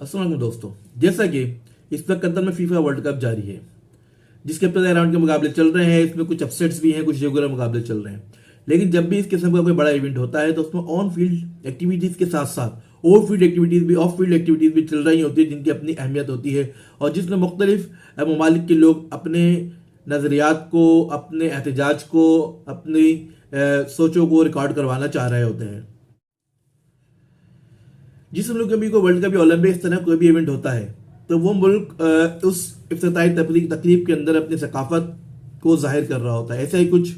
अस्सलाम वालेकुम दोस्तों, जैसा कि इस वक्त कतर में फीफा वर्ल्ड कप जारी है, जिसके पहले राउंड के मुकाबले चल रहे हैं। इसमें कुछ अपसेट्स भी हैं, कुछ रेगुलर मुकाबले चल रहे हैं। लेकिन जब भी इस किस्म का कोई बड़ा इवेंट होता है तो उसमें ऑन फील्ड एक्टिविटीज के साथ साथ ऑफ फील्ड एक्टिविटीज भी चल रही होती है, जिनकी अपनी अहमियत होती है और जिसमें मुख्तलिफ ममालिक के लोग अपने नज़रियात को, अपने एहतजाज को, अपनी सोचों को रिकॉर्ड करवाना चाह रहे होते हैं। जिस मुल्क में भी कोई वर्ल्ड कप या ओलंपिक इस तरह कोई भी इवेंट होता है तो वो मुल्क उस इफ्तिताई तकरीब के अंदर अपनी सकाफत को जाहिर कर रहा होता है। ऐसा ही कुछ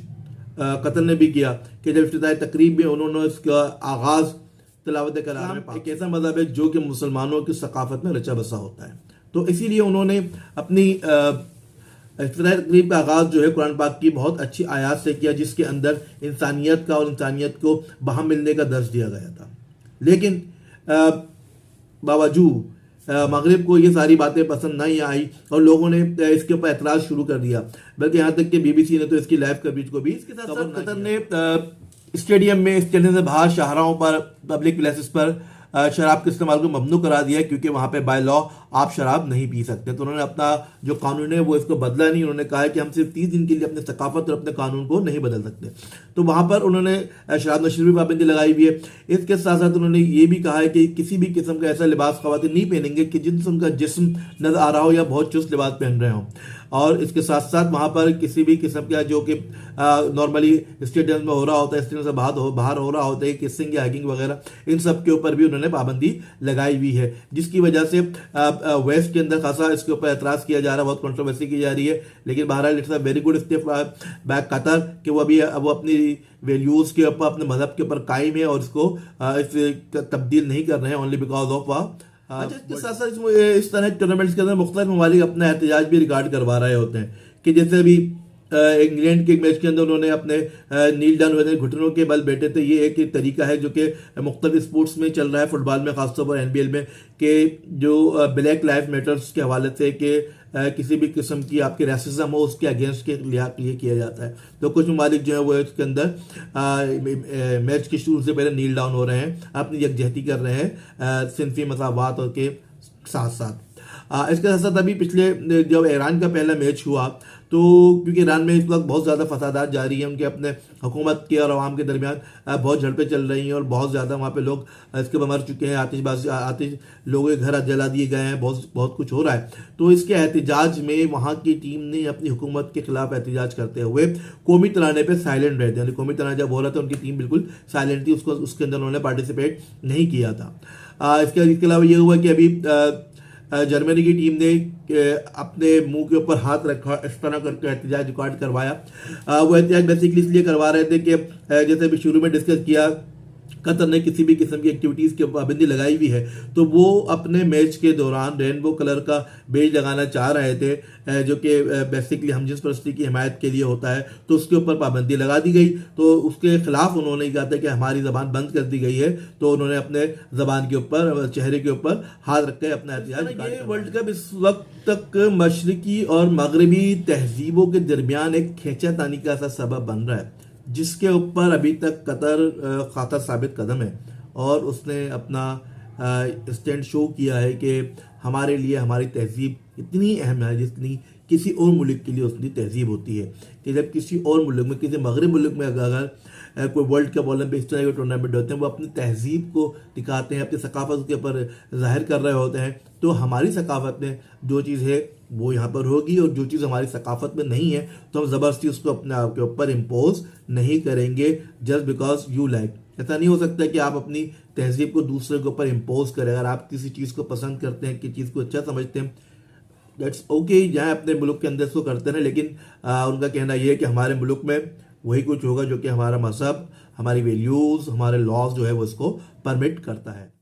कतर ने भी किया कि जब इफ्तिताई तकरीब में उन्होंने इसका आगाज तिलावत कलाम में, एक ऐसा मज़हब है जो कि मुसलमानों की सकाफत में रचा बसा होता है, तो इसीलिए उन्होंने अपनी इफ्तिताई तकरीब का आगाज जो है कुरान पाक की बहुत अच्छी आयात से किया, जिसके अंदर इंसानियत का और इंसानियत को बाहम मिलने का दर्ज दिया गया था। लेकिन बावजूद मगरिब को ये सारी बातें पसंद नहीं आई और लोगों ने इसके ऊपर एतराज शुरू कर दिया, बल्कि यहाँ तक कि बीबीसी ने तो इसकी लाइव कवरेज को भी इसके साथ कतर ने स्टेडियम में, स्टेडियम से बाहर शाहराहों पर, पब्लिक प्लेसेस पर शराब के इस्तेमाल को ममनू करा दिया, क्योंकि वहां पे बाय लॉ आप शराब नहीं पी सकते। तो उन्होंने अपना जो कानून है वो इसको बदला नहीं। उन्होंने कहा है कि हम सिर्फ 30 दिन के लिए अपने सकाफत और अपने कानून को नहीं बदल सकते। तो वहां पर उन्होंने शराब नशीर भी पाबंदी लगाई हुई है। इसके साथ साथ उन्होंने ये भी कहा है कि किसी भी किस्म का ऐसा लिबास खवातीन नहीं पहनेंगे कि जिनसे उनका जिस्म नजर आ रहा हो या बहुत चुस्त लिबास पहन रहे हो। और इसके साथ साथ वहां पर किसी भी किस्म का जो कि नॉर्मली स्टेडियम में हो रहा होता है, स्टेडियम से बाहर हो रहा होता है, किसिंग या हैगिंग वगैरह, इन सब के ऊपर भी उन्होंने पाबंदी लगाई हुई है, जिसकी वजह से वेस्ट के अंदर खासा इसके ऊपर एतराज किया जा रहा है, बहुत कंट्रोवर्सी की जा रही है। लेकिन बहरहाल it's a very good step back Qatar कि वो अपनी वैल्यूज के ऊपर, अपने मजहब के ऊपर कायम है और इसको तब्दील नहीं कर रहे हैं ओनली बिकॉज ऑफ अच्छा। इसके साथ साथ इस तरह टूर्नामेंट्स के अंदर मुख्तलिफ ममालिक अपना एहतजाज भी रिकॉर्ड करवा रहे होते हैं कि जैसे अभी इंग्लैंड के एक मैच के अंदर उन्होंने अपने नील डाउन हुए थे, घुटनों के बल बैठे थे। ये एक तरीका है जो कि मुख्तलिफ स्पोर्ट्स में चल रहा है, फुटबॉल में खासतौर पर एनबीएल में, कि जो ब्लैक लाइफ मैटर्स के हवाले से कि किसी भी किस्म की आपकी रेसिज्म हो उसके अगेंस्ट के लिए किया जाता है। तो कुछ ममालिक जो है वो इसके अंदर मैच के शुरू से पहले नील डाउन हो रहे हैं, अपनी यकजहती कर रहे हैं सिनफी मसावात के साथ साथ। इसके साथ साथ अभी पिछले जब ईरान का पहला मैच हुआ तो क्योंकि ईरान में इस वक्त बहुत ज़्यादा फसादात जारी हैं, उनके अपने हुकूमत के और अवाम के दरमियान बहुत झड़पें चल रही हैं और बहुत ज़्यादा वहाँ पे लोग इसके मर चुके हैं, आतिश लोगों के घर जला दिए गए हैं, बहुत कुछ हो रहा है। तो इसके एहतजाज में वहाँ की टीम ने अपनी हुकूमत के खिलाफ एहतजाज करते हुए कौमी तराने पर साइलेंट रहते हैं। कौमी तराना जब हो रहा था उनकी टीम बिल्कुल साइलेंट थी, उसके अंदर उन्होंने पार्टिसिपेट नहीं किया था। इसके अलावा ये हुआ कि अभी जर्मनी की टीम ने अपने मुंह के ऊपर हाथ रखा, इस तरह करके एहतजाज रिकॉर्ड करवाया। वो एहतजाज बेसिकली इसलिए करवा रहे थे कि जैसे अभी शुरू में डिस्कस किया, कतर ने किसी भी किस्म की एक्टिविटीज की पाबंदी लगाई हुई है, तो वो अपने मैच के दौरान रेनबो कलर का बेज लगाना चाह रहे थे, जो कि बेसिकली हमजिन्स परस्ती की हिमायत के लिए होता है, तो उसके ऊपर पाबंदी लगा दी गई। तो उसके खिलाफ उन्होंने कहा था कि हमारी जबान बंद कर दी गई है, तो उन्होंने अपने जबान के ऊपर, चेहरे के ऊपर हाथ रख कर अपना एहतजाज। ये वर्ल्ड कप इस वक्त तक मशरकी और मगरबी तहजीबों के दरमियान एक खींचातानी का सा सबब बन रहा है, जिसके ऊपर अभी तक कतर खाता साबित कदम है और उसने अपना स्टैंड शो किया है कि हमारे लिए हमारी तहजीब इतनी अहम है जितनी किसी और मुल्क के लिए उसकी तहजीब होती है। कि जब किसी और मुल्क में, किसी मगरबी मुल्क में अगर कोई वर्ल्ड कप, ओलंपिक, इस तरह के टूर्नामेंट होते हैं, वो अपनी तहजीब को दिखाते हैं, अपनी सकाफत के ऊपर जाहिर कर रहे होते हैं, तो हमारी सकाफत में जो चीज़ है वो यहाँ पर होगी और जो चीज़ हमारी सकाफत में नहीं है तो हम ज़बरदस्ती उसको अपने आप के ऊपर इम्पोज नहीं करेंगे जस्ट बिकॉज यू लाइक। ऐसा नहीं हो सकता कि आप अपनी तहजीब को दूसरे के ऊपर इम्पोज करें। अगर आप किसी चीज़ को पसंद करते हैं, किसी चीज़ को अच्छा समझते हैं, दैट्स ओके, जहाँ अपने मुल्क के अंदर इसको करते हैं। लेकिन उनका कहना यह है कि हमारे मुल्क में वही कुछ होगा जो कि हमारा मजहब, हमारी वैल्यूज़, हमारे लॉज जो है वो इसको परमिट करता है।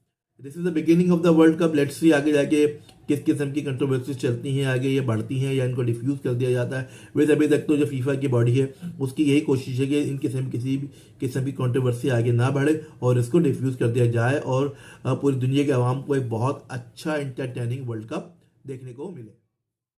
This is the beginning of the world cup. Let's see आगे जाके किस किस्म की कंट्रोवर्सीज चलती हैं, आगे ये बढ़ती हैं या इनको डिफ्यूज कर दिया जाता है। वैसे अभी तक तो जो फीफा की बॉडी है उसकी यही कोशिश है कि इन किसी भी किस्म की कंट्रोवर्सी आगे ना बढ़े और इसको डिफ्यूज कर दिया जाए और पूरी दुनिया के अवाम को एक बहुत अच्छा एंटरटेनिंग वर्ल्ड कप देखने को मिले।